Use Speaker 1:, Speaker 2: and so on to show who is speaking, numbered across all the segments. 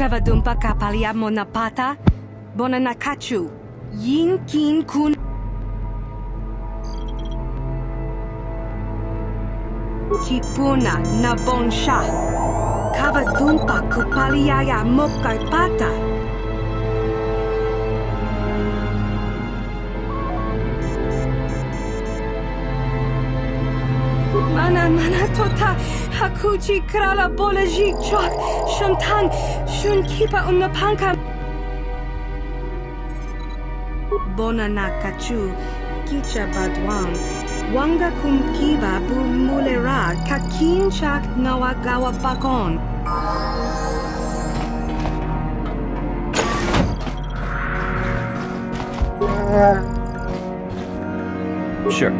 Speaker 1: Chavadumpa kapalia monapata, bonanakachu, yin kin kun. Kipuna na bonsha, Kavadumpa kupaliaya mokarpata. Mana tota, hakuchi krala bolaji chok, shuntang, shun kipa unapanka. Bonanakachu, kicha badwang, wanga kumkiba bu mulera, kakin chak nawagawa bakon.
Speaker 2: Sure.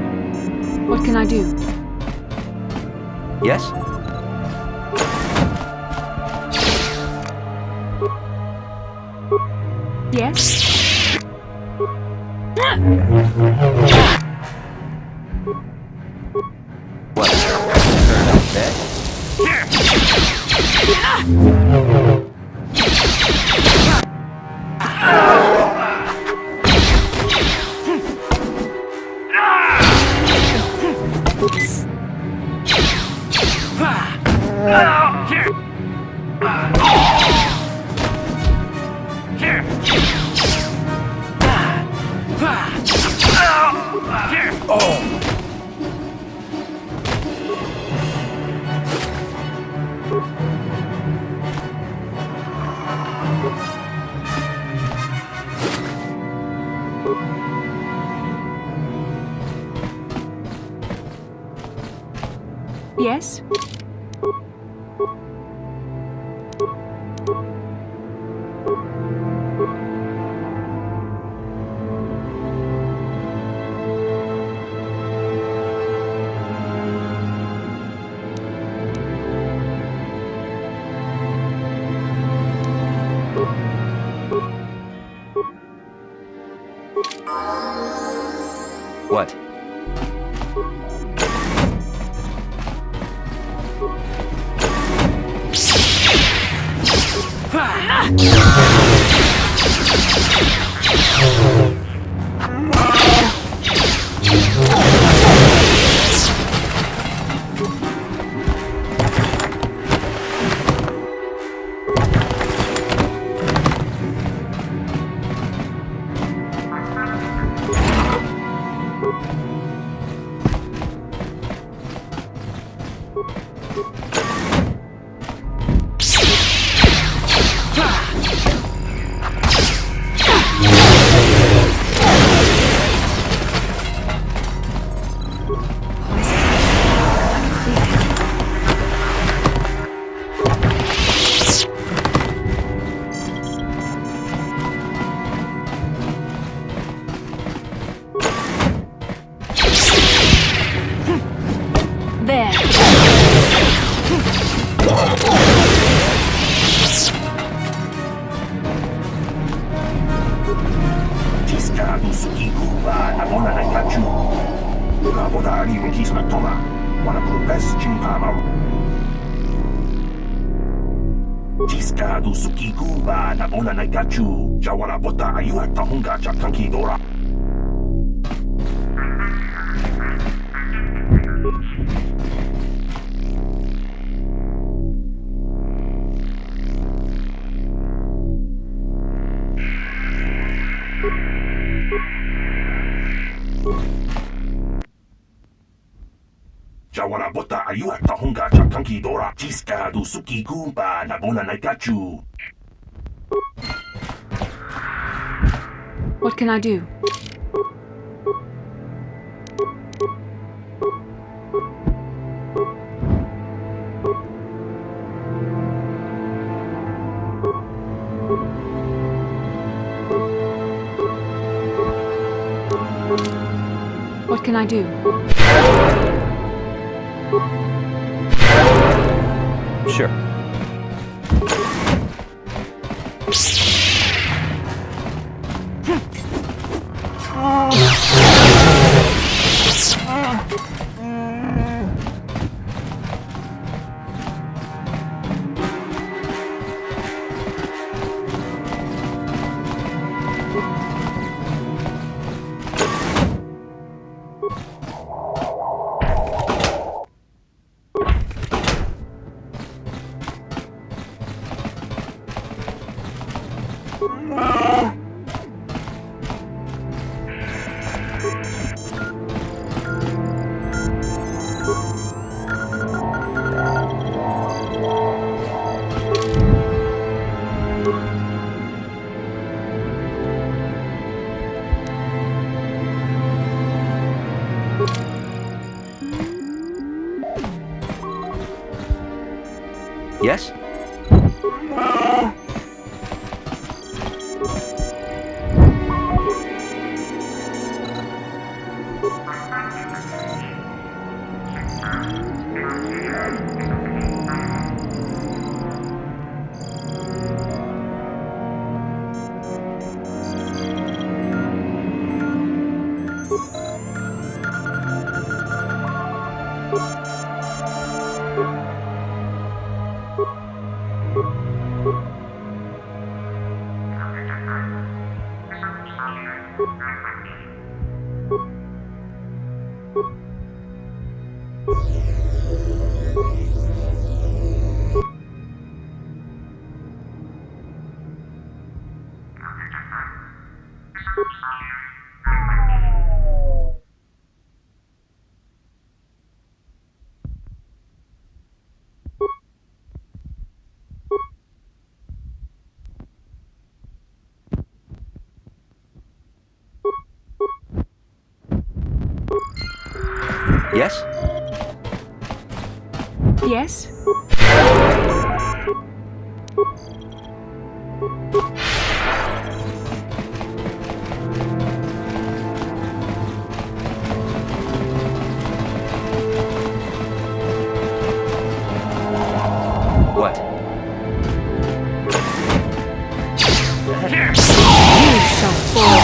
Speaker 3: What can I do?
Speaker 2: Yes?
Speaker 3: Yes?
Speaker 2: What? Turn up bed?
Speaker 3: Yes?
Speaker 2: What?
Speaker 4: Jawara bota ayu at tahunga chakanki dora. Jawara bota ayu at tahunga chakanki dora. Jiska du suki gumba nabona naikachu.
Speaker 3: What can I do? What can I do?
Speaker 2: Sure. Yes? Yes?
Speaker 3: Yes?
Speaker 2: What?
Speaker 3: You shall fall.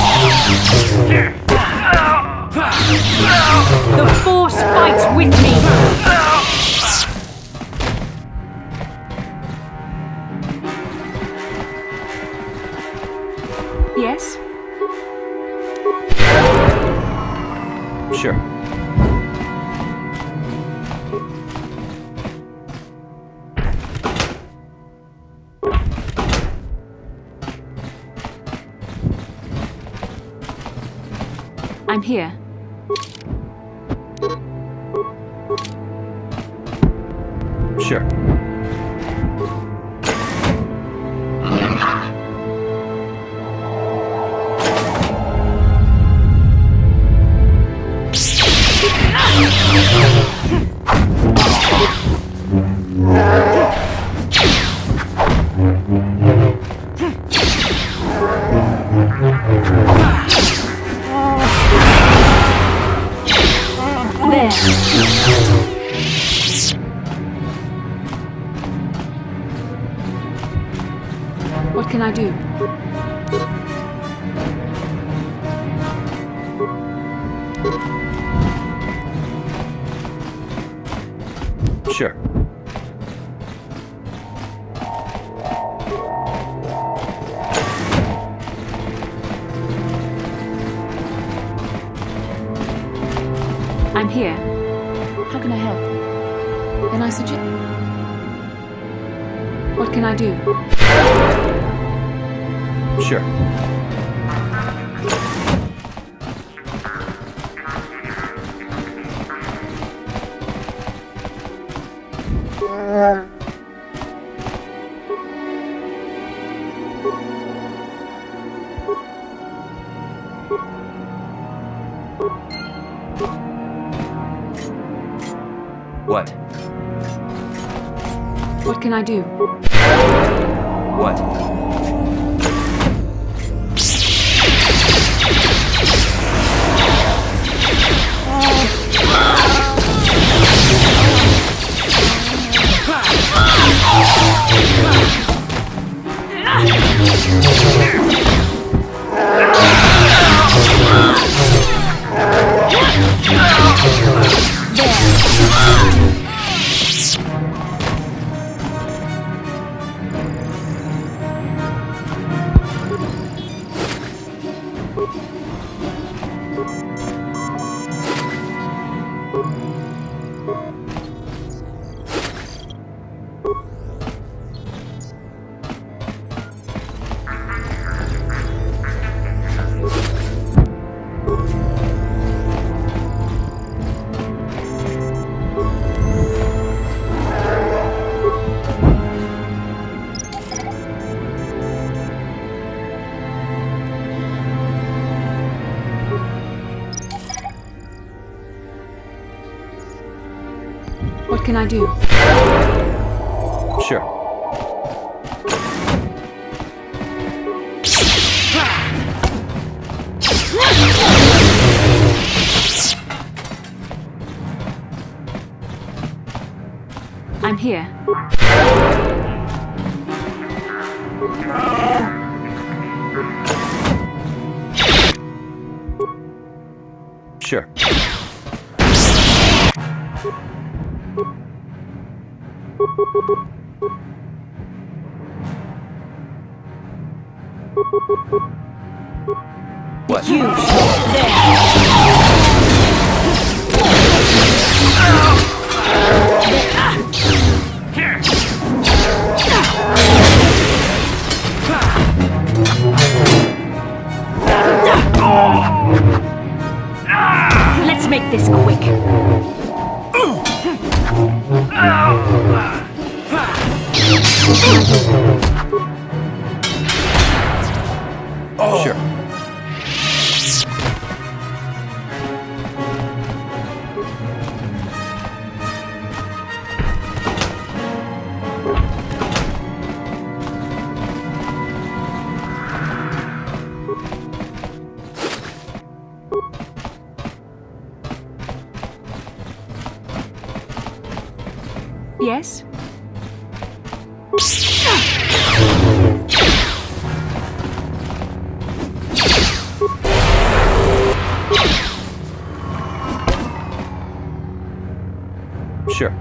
Speaker 3: The Force fights with me! Yes?
Speaker 2: Sure.
Speaker 3: I'm here.
Speaker 2: Sure.
Speaker 3: What can I do?
Speaker 2: Sure.
Speaker 3: I'm here. How can I help? Can I suggest? What can I do?
Speaker 2: Sure. What?
Speaker 3: What can I do?
Speaker 2: What?
Speaker 3: What can I do?
Speaker 2: Sure.
Speaker 3: I'm here.
Speaker 2: Sure. What?
Speaker 3: Let's make this quick.
Speaker 2: Sure.
Speaker 3: Yes?
Speaker 2: Sure.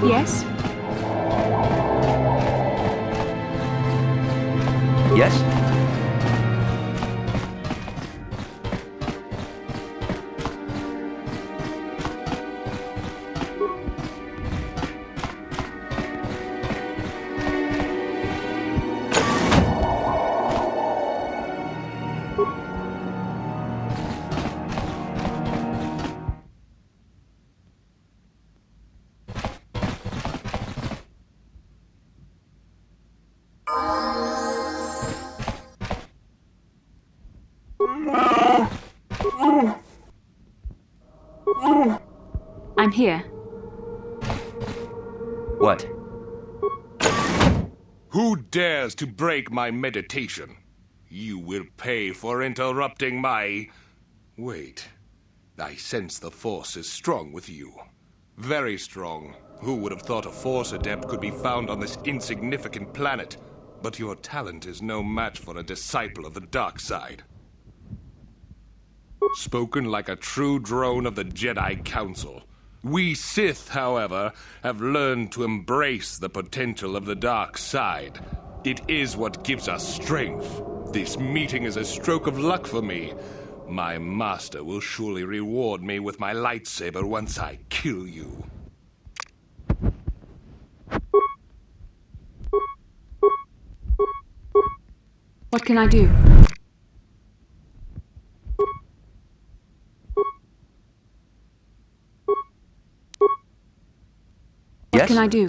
Speaker 3: Yes?
Speaker 2: Yes?
Speaker 3: I'm here.
Speaker 2: What?
Speaker 5: Who dares to break my meditation? You will pay for interrupting my... Wait. I sense the Force is strong with you. Very strong. Who would have thought a Force adept could be found on this insignificant planet? But your talent is no match for a disciple of the dark side. Spoken like a true drone of the Jedi Council. We Sith, however, have learned to embrace the potential of the dark side. It is what gives us strength. This meeting is a stroke of luck for me. My master will surely reward me with my lightsaber once I kill you.
Speaker 3: What can I do? What can I do?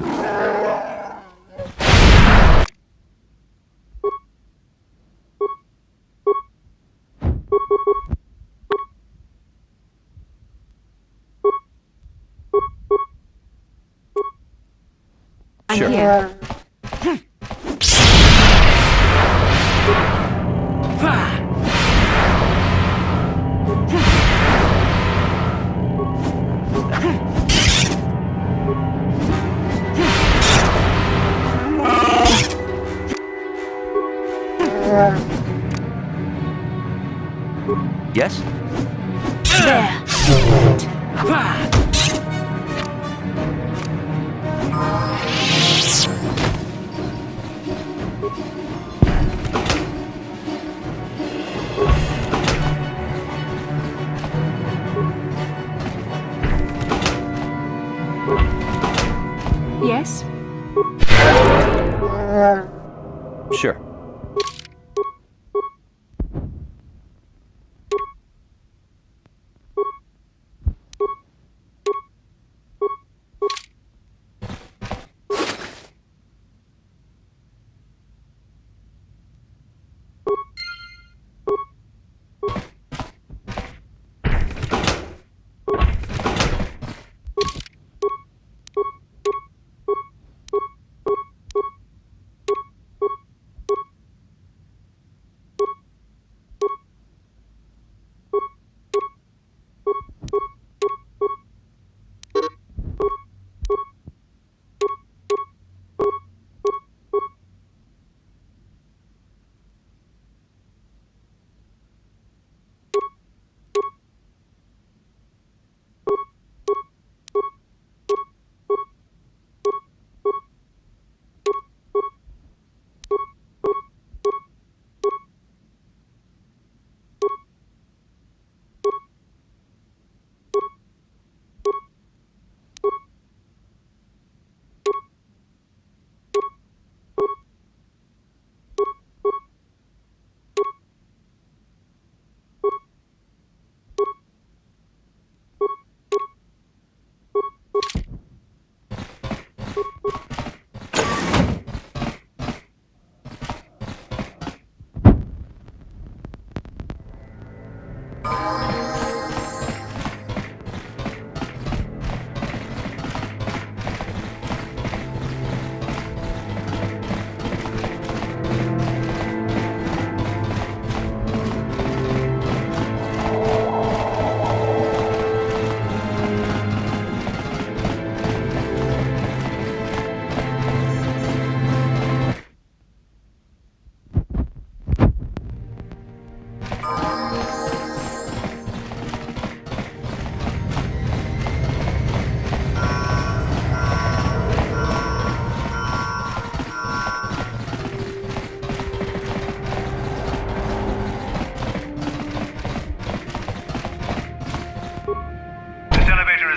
Speaker 3: I'm
Speaker 2: Sure.
Speaker 3: here.
Speaker 2: Yes?
Speaker 3: Yes?
Speaker 2: Sure.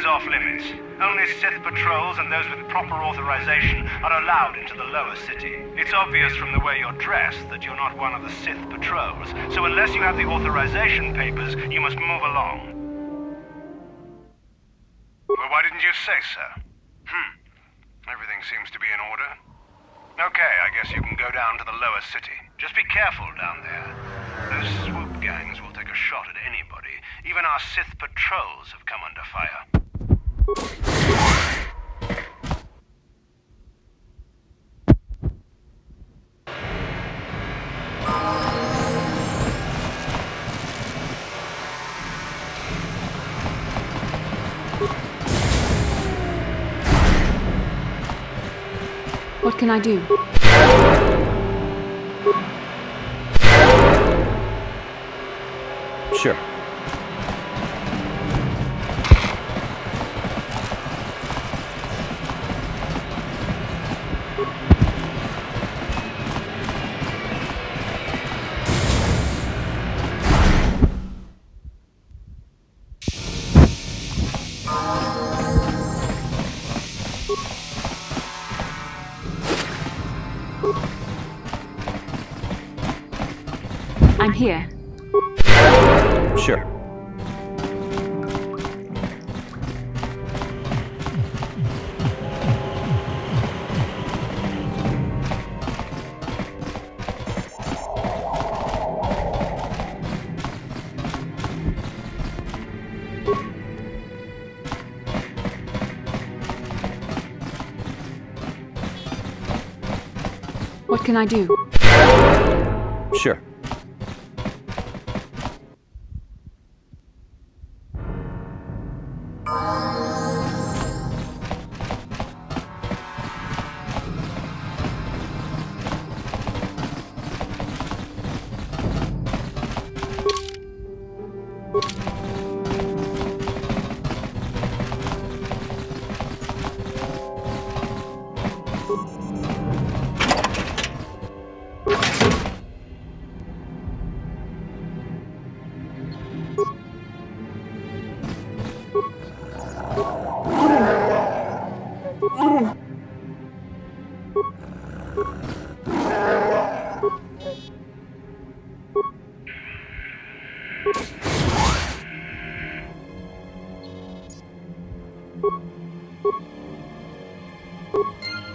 Speaker 6: Off limits. Only Sith patrols and those with proper authorization are allowed into the lower city. It's obvious from the way you're dressed that you're not one of the Sith patrols, so unless you have the authorization papers, you must move along. Well, why didn't you say so? Everything seems to be in order. Okay, I guess you can go down to the lower city. Just be careful down there. Those swoop gangs will take a shot at anybody. Even our Sith patrols have come under fire.
Speaker 3: What can I do?
Speaker 2: Sure.
Speaker 3: I'm here.
Speaker 2: Sure.
Speaker 3: What can I do?
Speaker 2: Sure.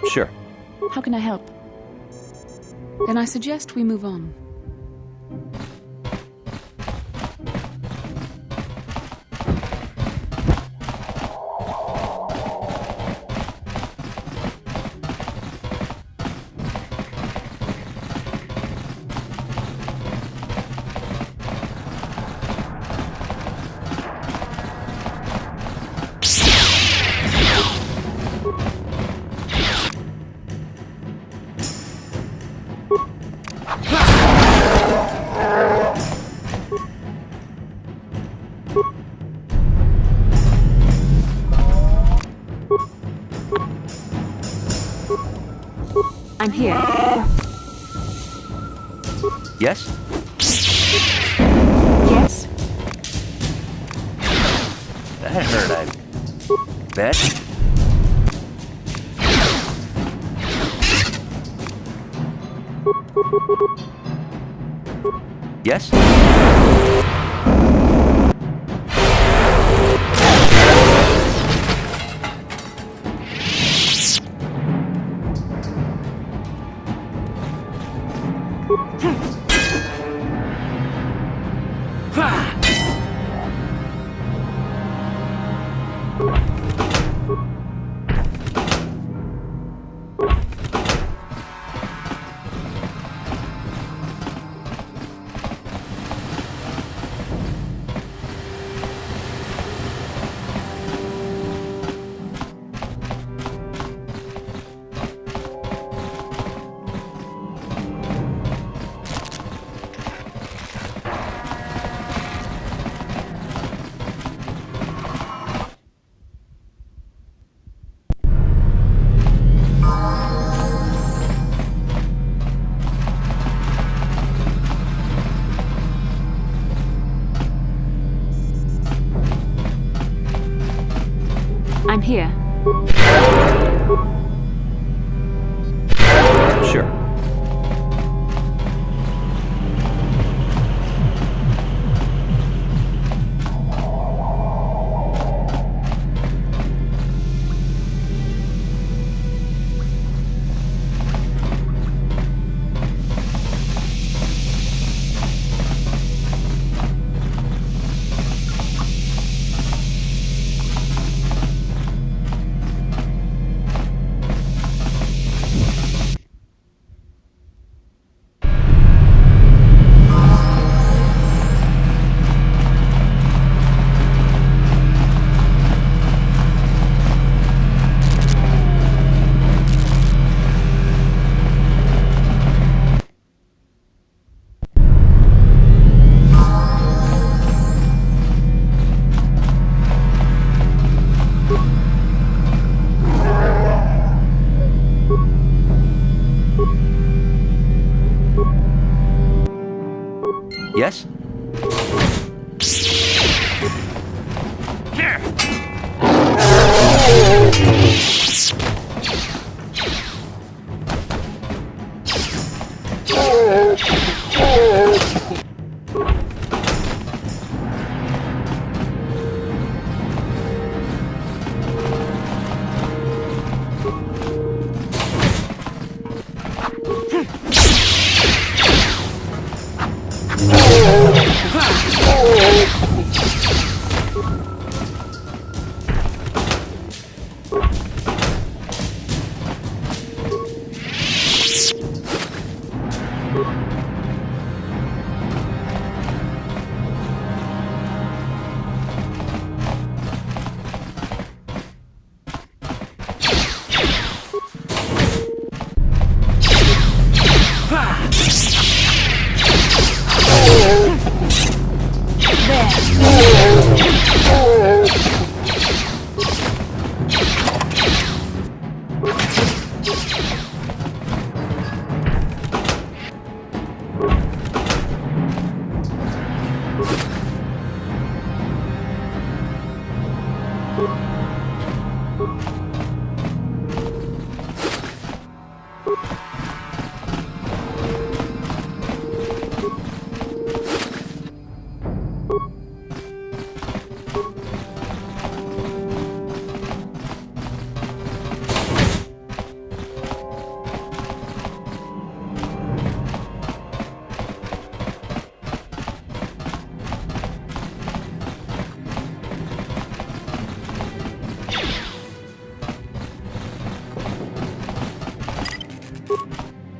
Speaker 2: Sure.
Speaker 3: How can I help? Then I suggest we move on. I'm here.
Speaker 2: Yes?
Speaker 3: Yes?
Speaker 2: That hurt, I bet. Yes?
Speaker 3: I'm here.
Speaker 2: Sure.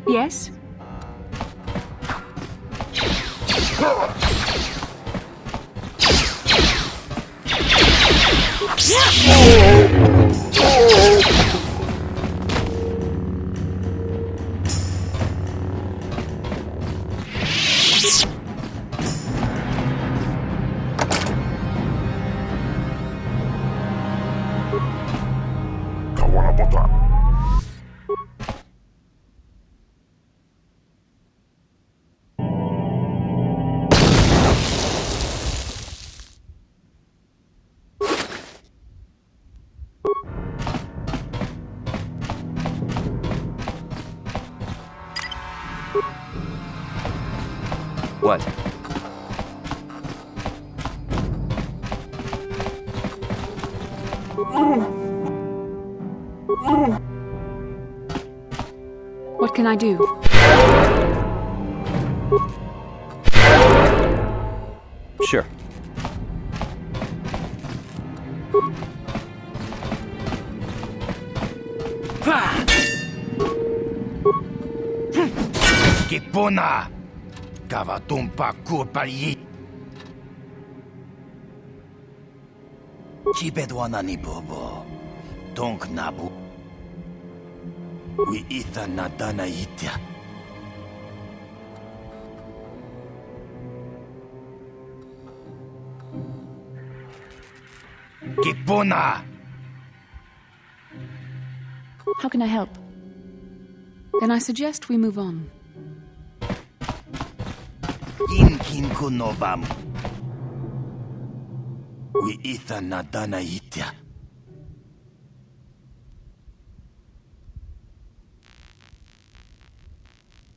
Speaker 3: Yes?
Speaker 4: Kawana bota.
Speaker 2: What?
Speaker 3: What can I do?
Speaker 2: Sure.
Speaker 4: Kipona. Kavatumpa kurpali. Chibedwana ni bobo. Donk nabu. We itha nadana itya. Kipona.
Speaker 3: How can I help? Then I suggest we move on.
Speaker 4: Inkin kunobam. We itha nadana itya.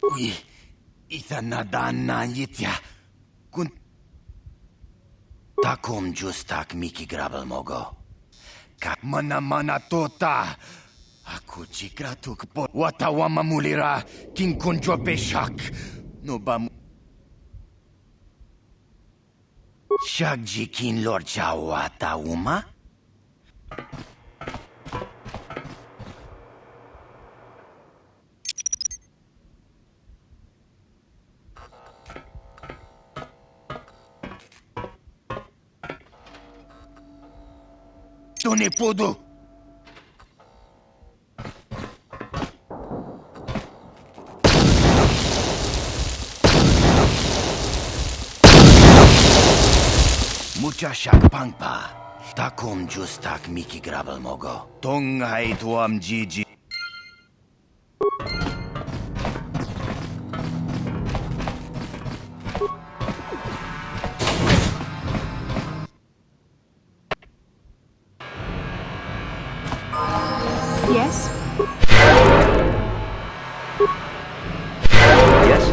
Speaker 4: We itha nadana itya. Kun takom justak miki grabel mogo. Ka mana tota. Aku cikratuk po watawama mulira kin kunjo peshak. No bam. Shagji kin lord chawata uma? Tone podo. Mucha shak pangpa. Takom justak miki grabel mogo. Tongai tuam jiji.
Speaker 3: Yes?
Speaker 2: Yes?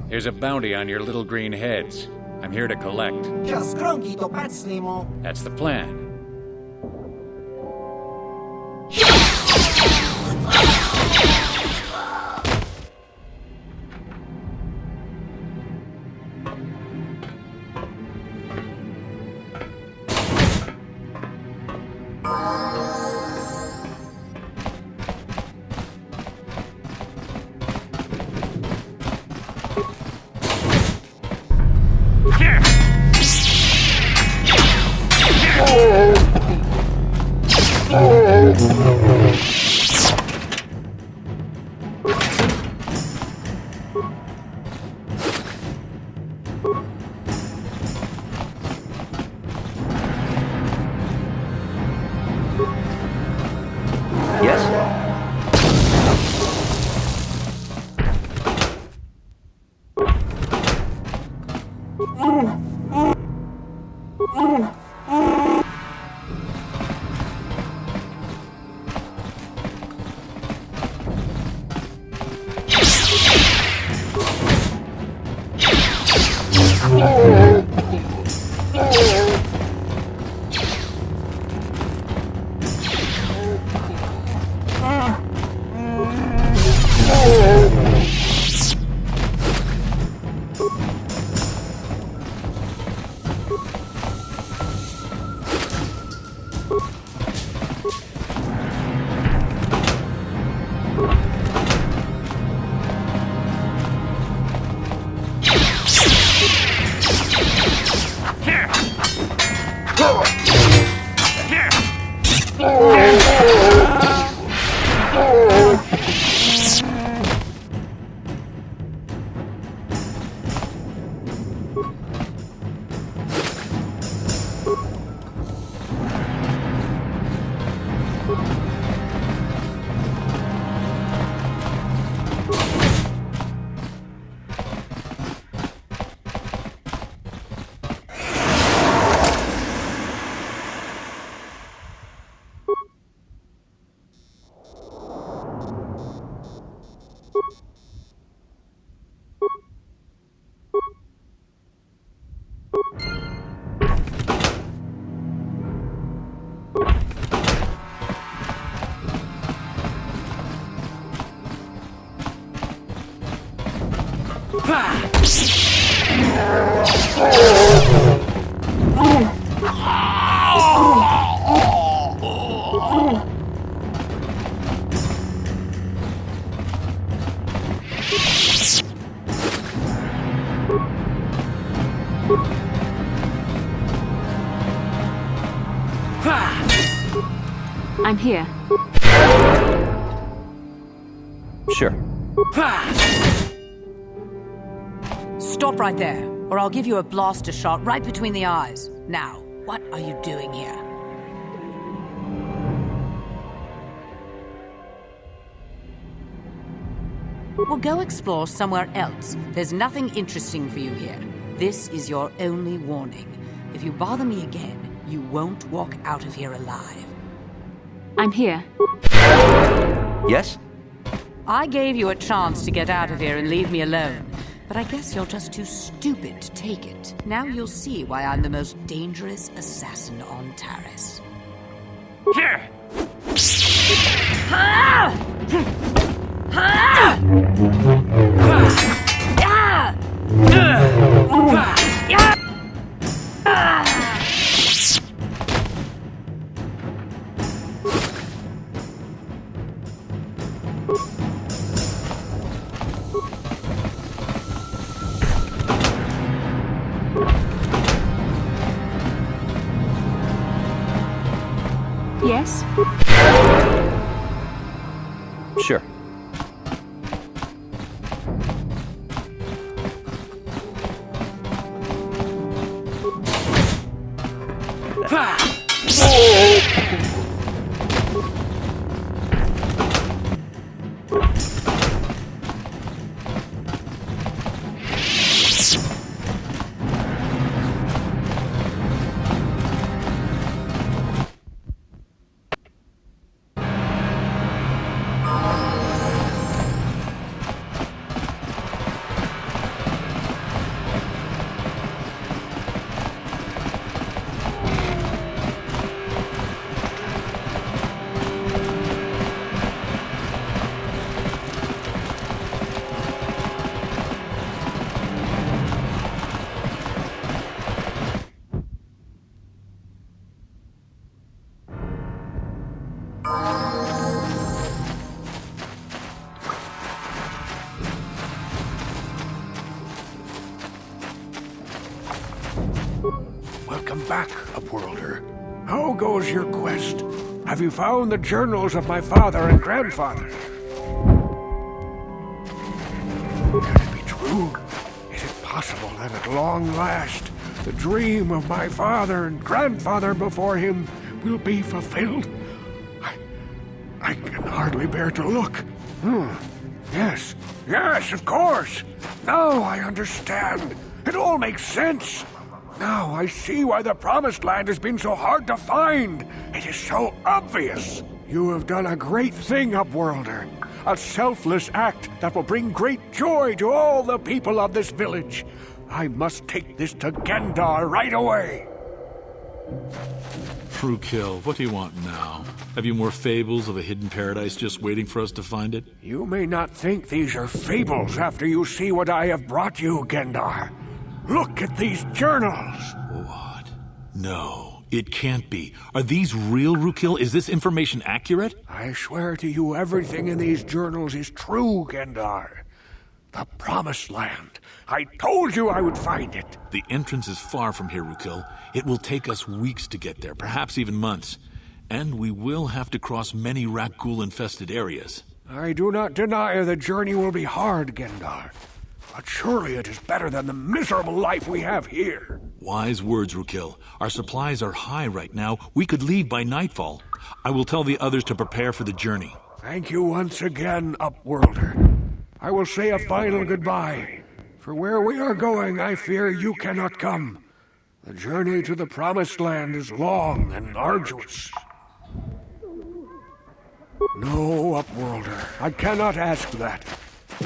Speaker 7: Here's a bounty on your little green heads. I'm here to collect. That's the plan.
Speaker 3: I'm here.
Speaker 2: Sure.
Speaker 8: Stop right there, or I'll give you a blaster shot right between the eyes. Now, what are you doing here? Well, go explore somewhere else. There's nothing interesting for you here. This is your only warning. If you bother me again, you won't walk out of here alive.
Speaker 3: I'm here.
Speaker 2: Yes?
Speaker 8: I gave you a chance to get out of here and leave me alone, but I guess you're just too stupid to take it. Now you'll see why I'm the most dangerous assassin on Taris.
Speaker 7: Here!
Speaker 3: Yes?
Speaker 2: Sure.
Speaker 9: Welcome back, Upworlder. How goes your quest? Have you found the journals of my father and grandfather? Can it be true? Is it possible that at long last, the dream of my father and grandfather before him will be fulfilled? I can hardly bear to look. Yes, of course. Now I understand. It all makes sense. Now I see why the Promised Land has been so hard to find. It is so obvious. You have done a great thing, Upworlder. A selfless act that will bring great joy to all the people of this village. I must take this to Gendar right away.
Speaker 10: Rukil, what do you want now? Have you more fables of a hidden paradise just waiting for us to find it?
Speaker 9: You may not think these are fables after you see what I have brought you, Gendar. Look at these journals!
Speaker 10: What? No, it can't be. Are these real, Rukil? Is this information accurate?
Speaker 9: I swear to you everything in these journals is true, Gendar. The Promised Land. I told you I would find it.
Speaker 10: The entrance is far from here, Rukil. It will take us weeks to get there, perhaps even months. And we will have to cross many Rakghoul-infested areas.
Speaker 9: I do not deny the journey will be hard, Gendar. But surely it is better than the miserable life we have here.
Speaker 10: Wise words, Rukil. Our supplies are high right now. We could leave by nightfall. I will tell the others to prepare for the journey.
Speaker 9: Thank you once again, Upworlder. I will say a final goodbye. For where we are going, I fear you cannot come. The journey to the Promised Land is long and arduous. No, Upworlder, I cannot ask that.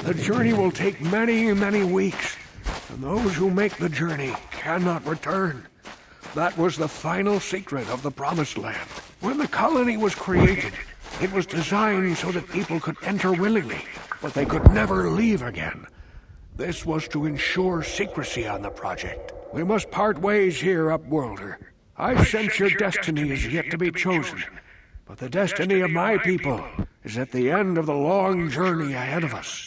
Speaker 9: The journey will take many, many weeks, and those who make the journey cannot return. That was the final secret of the Promised Land. When the colony was created, it was designed so that people could enter willingly, but they could never leave again. This was to ensure secrecy on the project. We must part ways here, Upworlder. I sense your destiny is yet to be chosen, but the destiny of my people is at the end of the long journey ahead of us.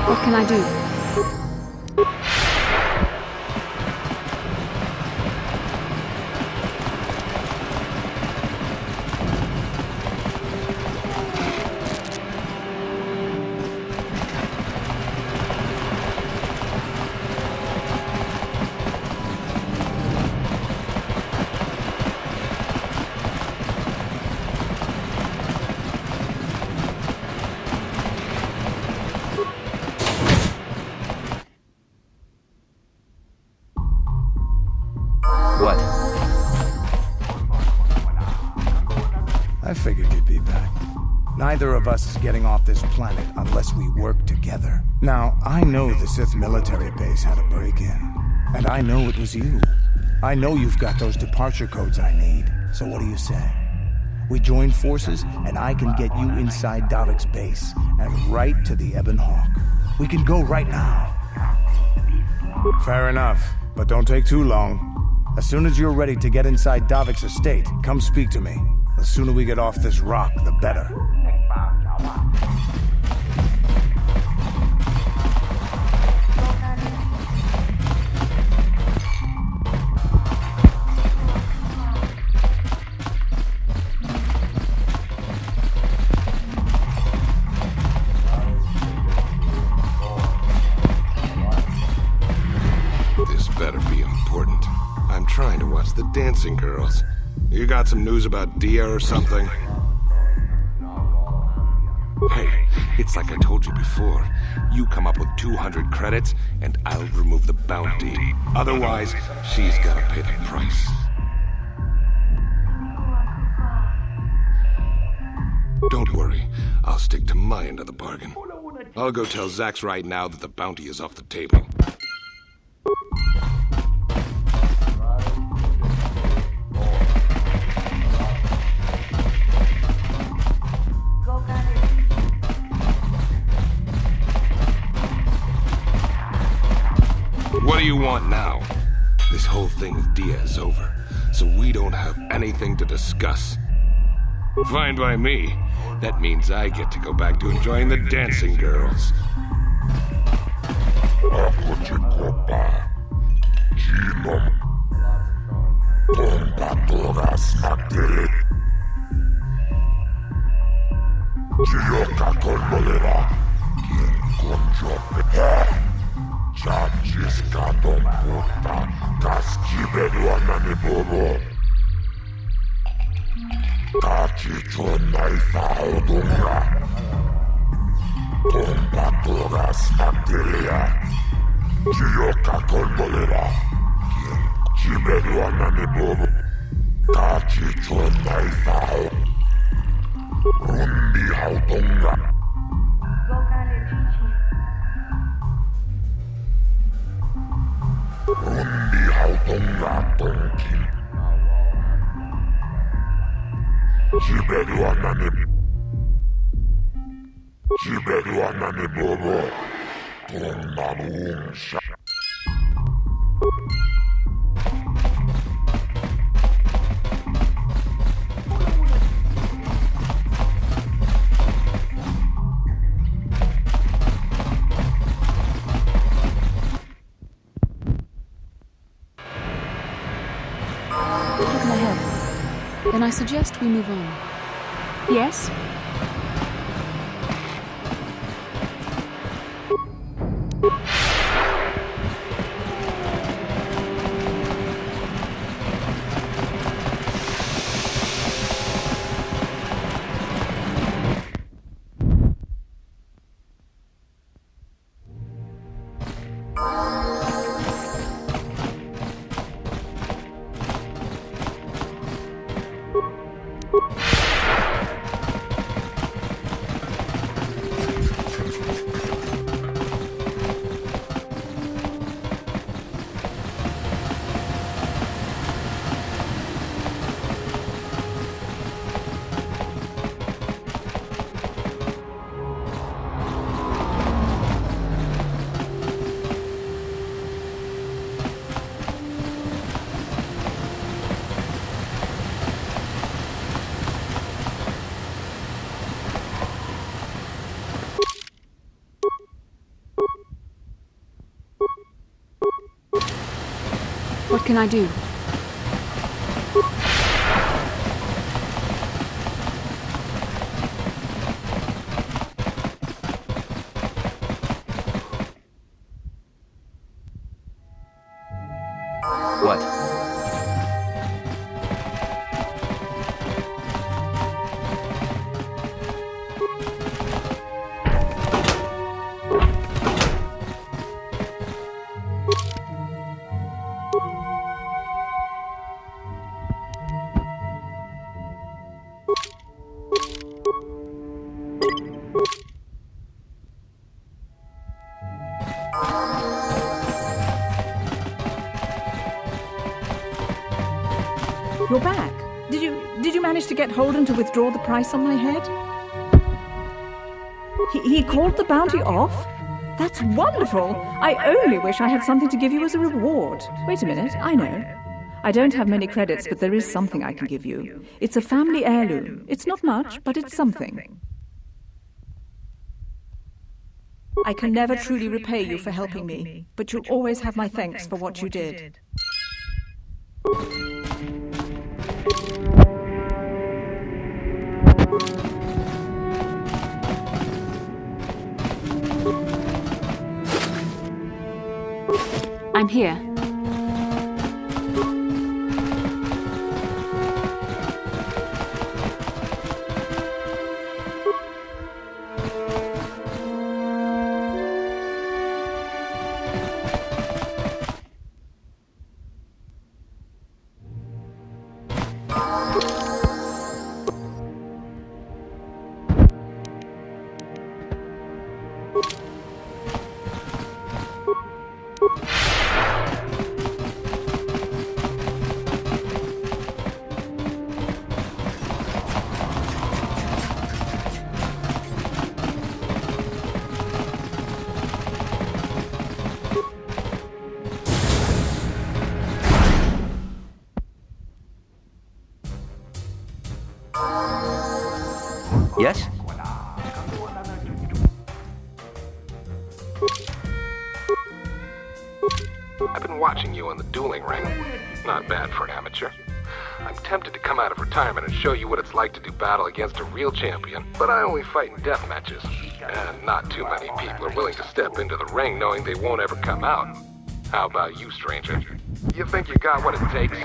Speaker 3: What can I do?
Speaker 2: What?
Speaker 11: I figured you'd be back. Neither of us is getting off this planet unless we work together. Now, I know the Sith military base had a break-in. And I know it was you. I know you've got those departure codes I need. So what do you say? We join forces, and I can get you inside Davik's base, and right to the Ebon Hawk. We can go right now. Fair enough, but don't take too long. As soon as you're ready to get inside Davik's estate, come speak to me. The sooner we get off this rock, the better.
Speaker 5: This better be important. I'm trying to watch the dancing girls. You got some news about Dia or something? Hey, it's like I told you before. You come up with 200 credits, and I'll remove the bounty. Otherwise, she's gotta pay the price. Don't worry, I'll stick to my end of the bargain. I'll go tell Zax right now that the bounty is off the table. What do you want now? This whole thing with Dia is over, so we don't have anything to discuss. Fine by me. That means I get to go back to enjoying the dancing girls.
Speaker 3: Then I suggest we move on.
Speaker 1: Yes?
Speaker 3: What can I do?
Speaker 2: What?
Speaker 12: You're back. Did you manage to get Holden to withdraw the price on my head? He called the bounty off? That's wonderful! I only wish I had something to give you as a reward. Wait a minute, I know. I don't have many credits, but there is something I can give you. It's a family heirloom. It's not much, but it's something. I can never truly repay you for helping me, but you'll always have my thanks for what you did.
Speaker 3: I'm here.
Speaker 2: Yes?
Speaker 13: I've been watching you on the dueling ring. Not bad for an amateur. I'm tempted to come out of retirement and show you what it's like to do battle against a real champion, but I only fight in death matches. And not too many people are willing to step into the ring knowing they won't ever come out. How about you, stranger? You think you got what it takes?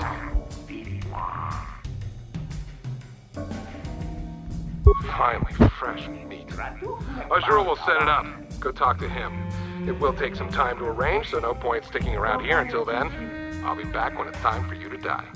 Speaker 13: Finally, fresh and neat. Azura will set it up. Go talk to him. It will take some time to arrange, so no point sticking around here until then. I'll be back when it's time for you to die.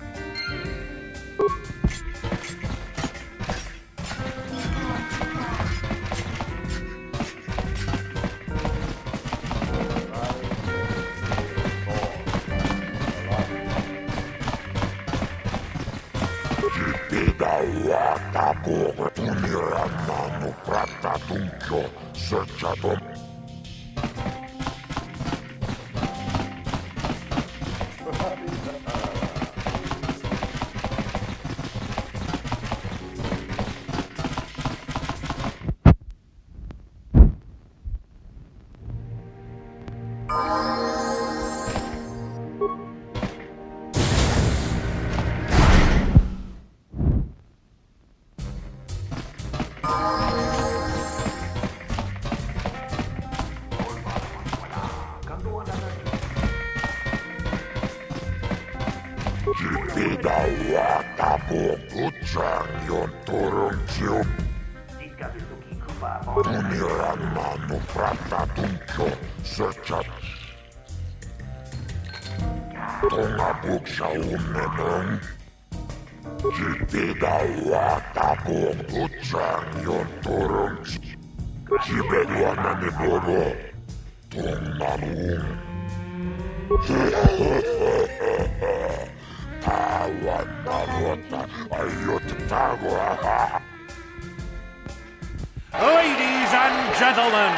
Speaker 14: Ladies and gentlemen,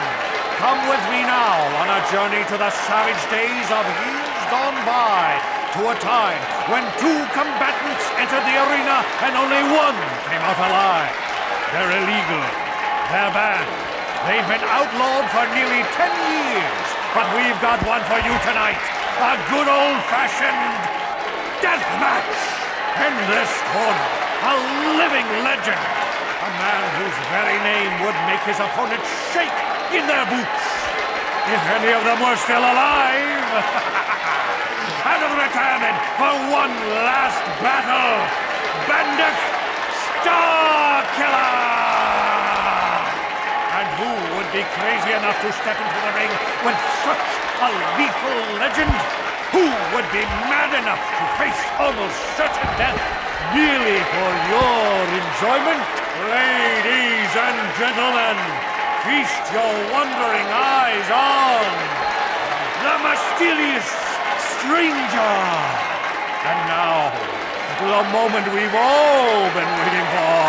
Speaker 14: come with me now on a journey to the savage days of years gone by, to a time when two combatants entered the arena and only one came out alive. They're illegal. They're banned. They've been outlawed for nearly 10 years, but we've got one for you tonight. A good old-fashioned death match. In this corner, a living legend. A man whose very name would make his opponents shake in their boots. If any of them were still alive. Out of retirement for one last battle, Bendak Starkiller! And who would be crazy enough to step into the ring with such a lethal legend? Who would be mad enough to face almost certain death merely for your enjoyment? Ladies and gentlemen, feast your wondering eyes on the mysterious stranger. And now, the moment we've all been waiting for.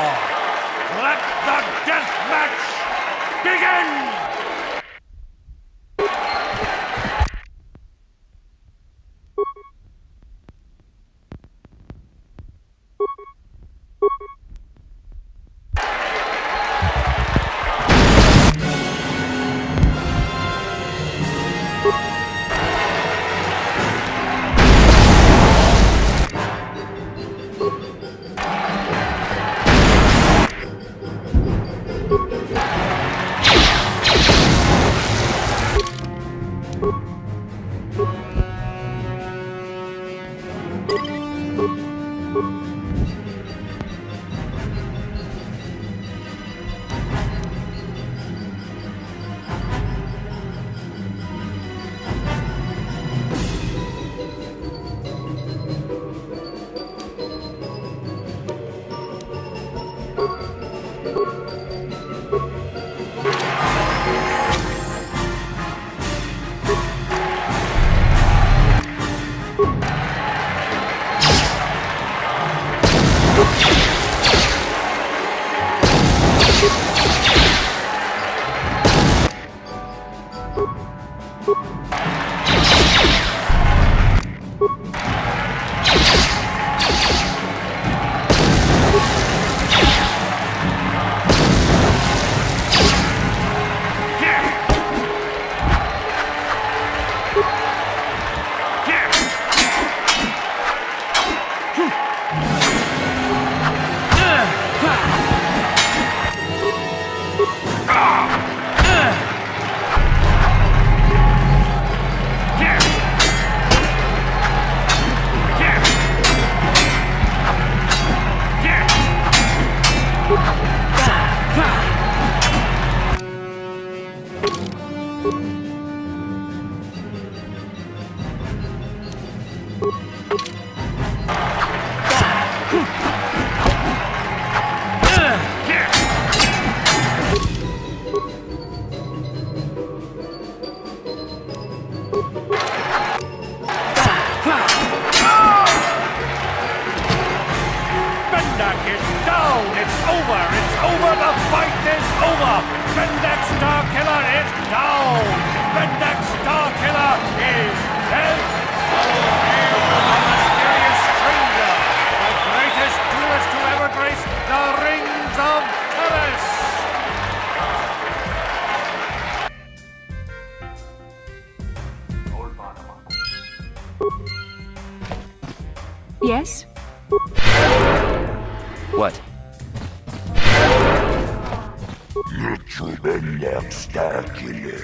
Speaker 14: Let the death match begin! The fight is over! Bendak Starkiller is down! Bendak Starkiller is dead! Hail the mysterious stranger! The greatest duelist to ever grace the rings of Taris!
Speaker 3: Yes?
Speaker 2: What?
Speaker 15: Bendak Starkiller.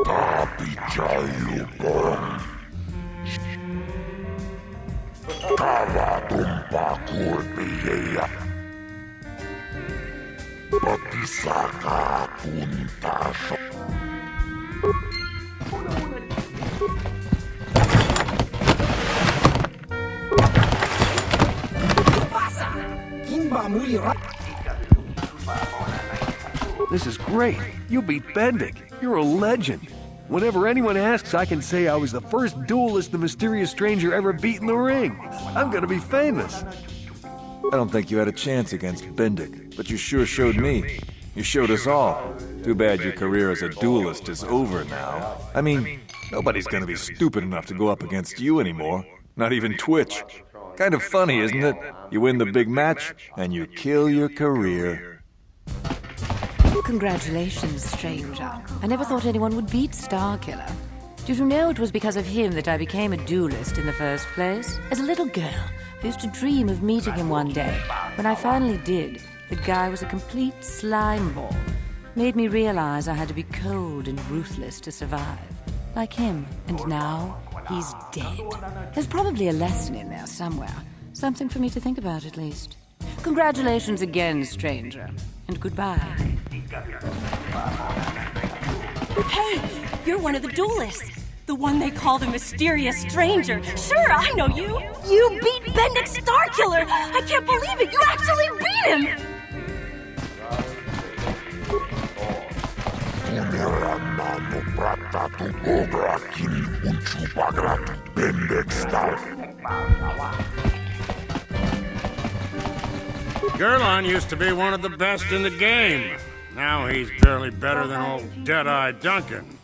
Speaker 15: Tapi jayu bom. Kala tumpaku biaya. Pati saka puntas.
Speaker 9: This is great. You beat Bendak. You're a legend. Whenever anyone asks, I can say I was the first duelist the mysterious stranger ever beat in the ring. I'm gonna be famous.
Speaker 11: I don't think you had a chance against Bendak, but you sure showed me. You showed us all. Too bad your career as a duelist is over now. I mean, nobody's gonna be stupid enough to go up against you anymore. Not even Twitch. Kind of funny, isn't it? You win the big match, and you kill your career.
Speaker 8: Congratulations, stranger. I never thought anyone would beat Starkiller. Did you know it was because of him that I became a duelist in the first place? As a little girl, I used to dream of meeting him one day. When I finally did, the guy was a complete slime ball. Made me realize I had to be cold and ruthless to survive. Like him, and now he's dead. There's probably a lesson in there somewhere. Something for me to think about, at least. Congratulations again, stranger. And goodbye.
Speaker 16: Hey, you're one of the duelists. The one they call the mysterious stranger. Sure, I know you. You beat Bendak Starkiller. I can't believe it. You actually beat him.
Speaker 14: Gerlon used to be one of the best in the game. Now he's barely better than old Dead-Eye Duncan.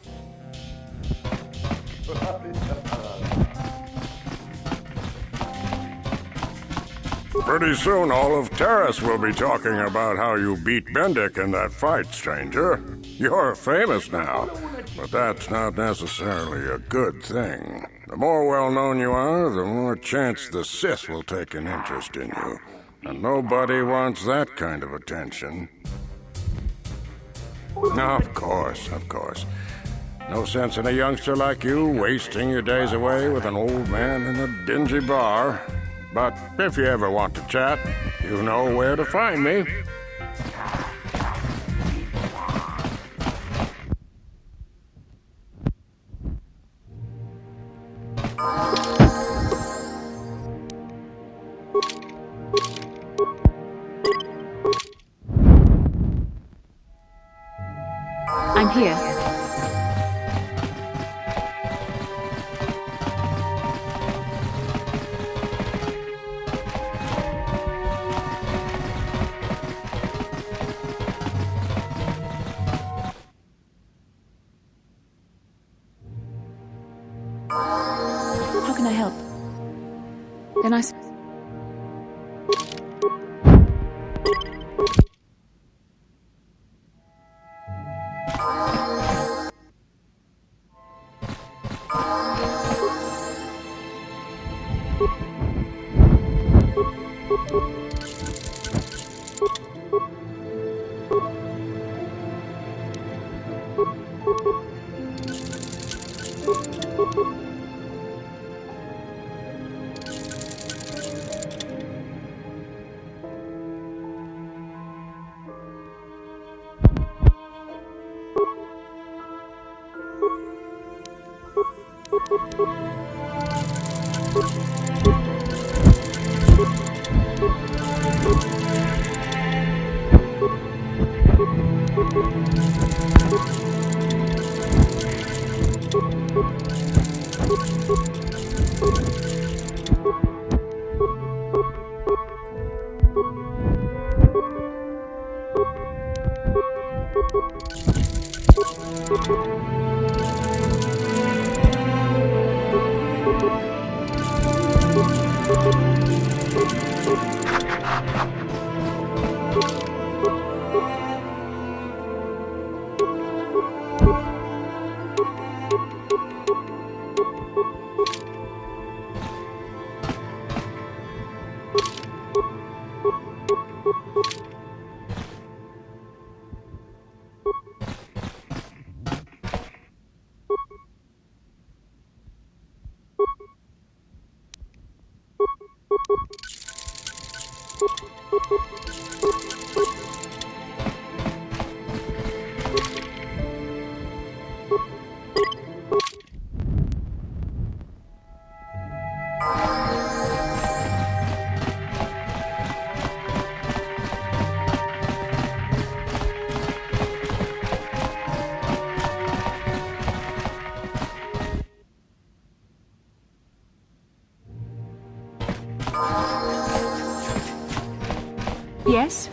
Speaker 17: Pretty soon all of Taris will be talking about how you beat Bendak in that fight, stranger. You're famous now, but that's not necessarily a good thing. The more well-known you are, the more chance the Sith will take an interest in you. And nobody wants that kind of attention. Of course, of course. No sense in a youngster like you wasting your days away with an old man in a dingy bar. But if you ever want to chat, you know where to find me.
Speaker 3: I'm here. Then I... Yes?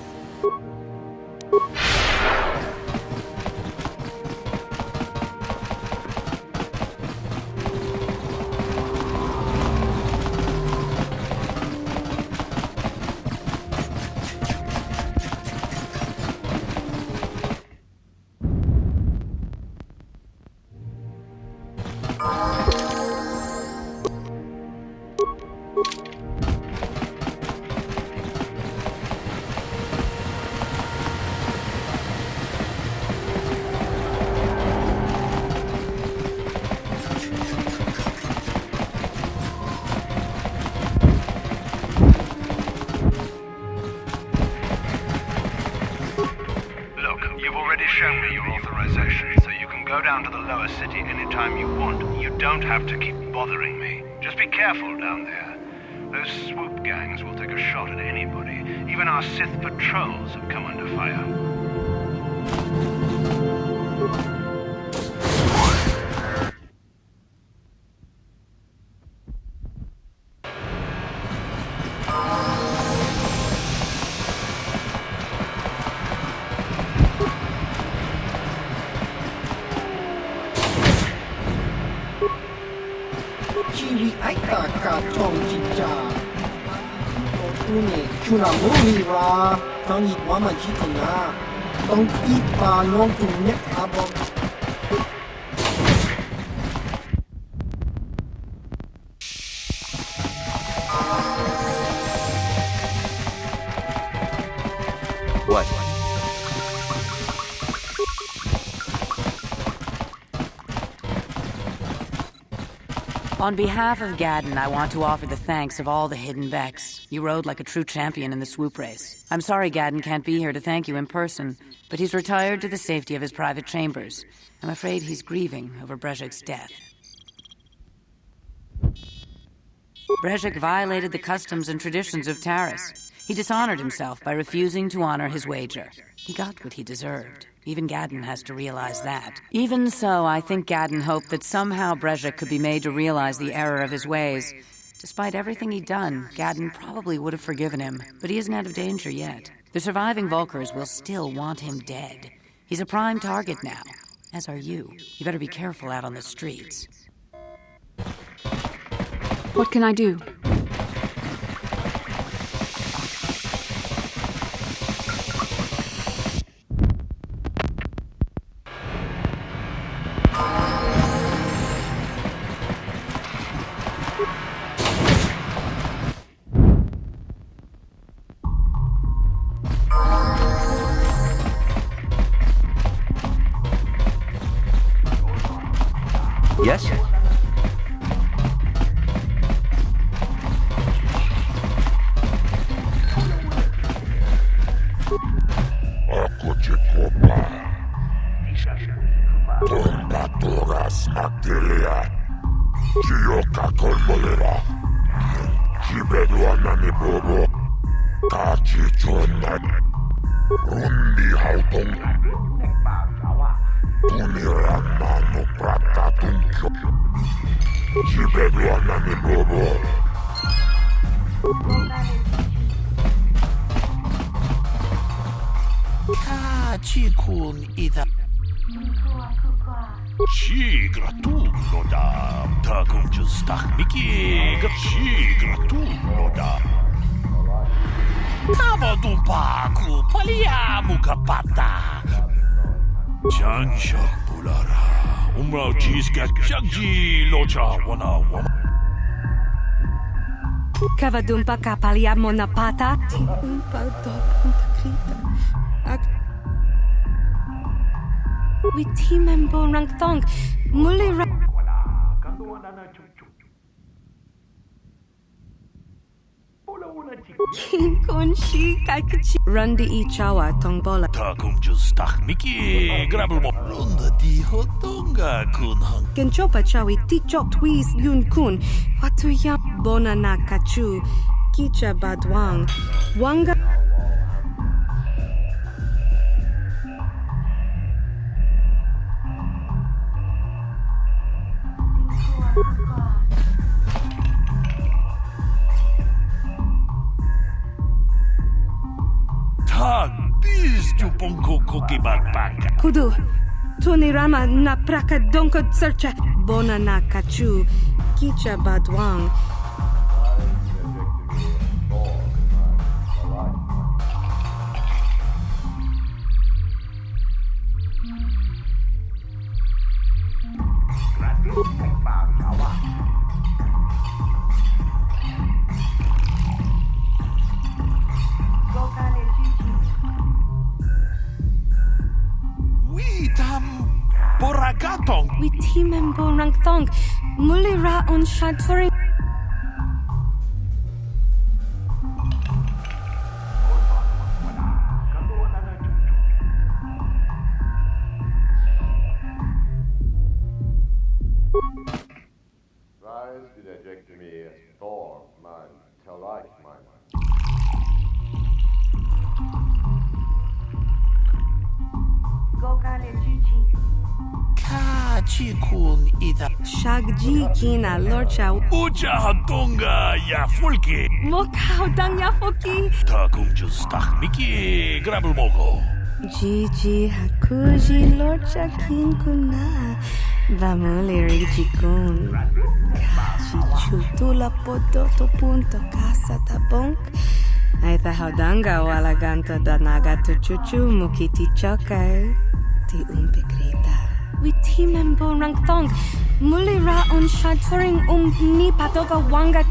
Speaker 6: Have to keep bothering me. Just be careful down there. Those swoop gangs will take a shot at anybody. Even our Sith patrols have come under fire.
Speaker 2: What?
Speaker 8: On behalf of Gadden, I want to offer the thanks of all the hidden Becks. You rode like a true champion in the swoop race. I'm sorry Gadden can't be here to thank you in person, but he's retired to the safety of his private chambers. I'm afraid he's grieving over Brejik's death. Brejik violated the customs and traditions of Taris. He dishonored himself by refusing to honor his wager. He got what he deserved. Even Gadden has to realize that. Even so, I think Gadden hoped that somehow Brejik could be made to realize the error of his ways. Despite everything he'd done, Gadden probably would have forgiven him, but he isn't out of danger yet. The surviving vulkars will still want him dead. He's a prime target now, as are you. You better be careful out on the streets.
Speaker 3: What can I do?
Speaker 2: Yes?
Speaker 15: Aku cikopa. Tonda Duros Magdilia. Chioka kolmolera. Chibedwana ni bobo. Kachi chona. Rundi hautong. Tunirana no prata tunkyo. Chibedwana ni bobo.
Speaker 18: Chikun ida.
Speaker 10: Shigratulo da. Takum justak miki. Shigratulo da.
Speaker 18: Kavadumpaku paliamu kapata.
Speaker 10: Janshak pulara. Umrao jiska jagji locha wana wama.
Speaker 1: Kavadumpa kapaliamo na pata. Umpa do punta krita. Witimembo rangthong. Muli ra... Kinkun shi kaikachi. Rundi I chawa tongbola.
Speaker 10: Takum justak miki. Grabble mo.
Speaker 18: Runda di hotonga kun hang.
Speaker 1: Genchopa chawi tichok twis yun kun. Watu ya bona na kachu. Kicha badwang. Wanga... Kudu, Tunirama na praka donko searcha. Bona na kachu, kicha badwang.
Speaker 10: Boragatong.
Speaker 1: Witimembo rangthong. Muli ra on shaturing.
Speaker 19: Rise to eject me Thor, man, Telike, man.
Speaker 18: Chikun ida.
Speaker 1: Shagji kina lorcha.
Speaker 10: Ucha hatonga ya fulki.
Speaker 1: Mokao dang ya fulki.
Speaker 10: Takum justak miki. Grabble mogo.
Speaker 1: Gigi hakuji lorcha kinkuna. Vamuli jikun. Kashi chutula podoto punto casa tabonk. Aita haudanga walaganto danaga tu chuchu mukiti chokai. Ti umpikrita. Witimembo rangthong. Muli ra on shaturing ni patoka wanga.